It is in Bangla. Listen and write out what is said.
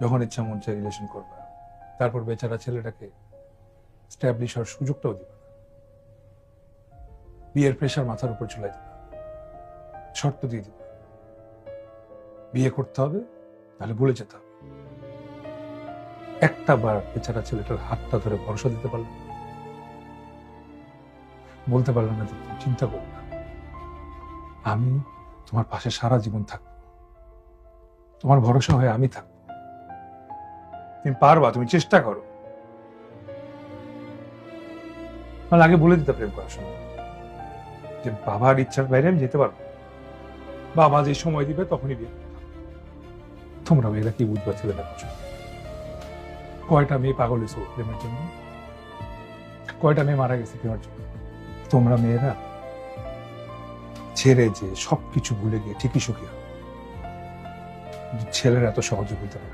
যখন ইচ্ছা মন চায় রিলেশন করবে, তারপর বেচারা ছেলেটাকে স্ট্যাবলিশ হওয়ার সুযোগটাও দিবে না। বিয়ের প্রেশার মাথার উপর চলাই দিবে, শর্ত দিয়ে দিবে বিয়ে করতে হবে, তাহলে ভুলে যেতে হবে। একটা বার বেচারা ছেলেটার হাতটা ধরে ভরসা দিতে পারলাম না, বলতে পারলাম না যে তুমি চিন্তা করো না, আমি তোমার পাশে সারা জীবন থাকবো, তোমার ভরসা হয়ে আমি থাকবো, তুমি পারবা, তুমি চেষ্টা করো। তাহলে আগে বলে দিতে প্রেম করার সময় যে বাবার ইচ্ছার বাইরে আমি যেতে পারবো, বাবা যে সময় দিবে তখনই বিয়ে করতে হবে। তোমরা মেয়েরা কি বুঝবা ছেলেটা পছন্দ? কয়টা মেয়ে পাগল হয়েছে প্রেমের জন্য, কয়টা মেয়ে মারা গেছে প্রেমের জন্য। তোমরা মেয়েরা ছেড়ে যে সবকিছু ভুলে গিয়ে ঠিকই সুখী হবে, ছেলেরা এত সহজে ভুলতে পারে।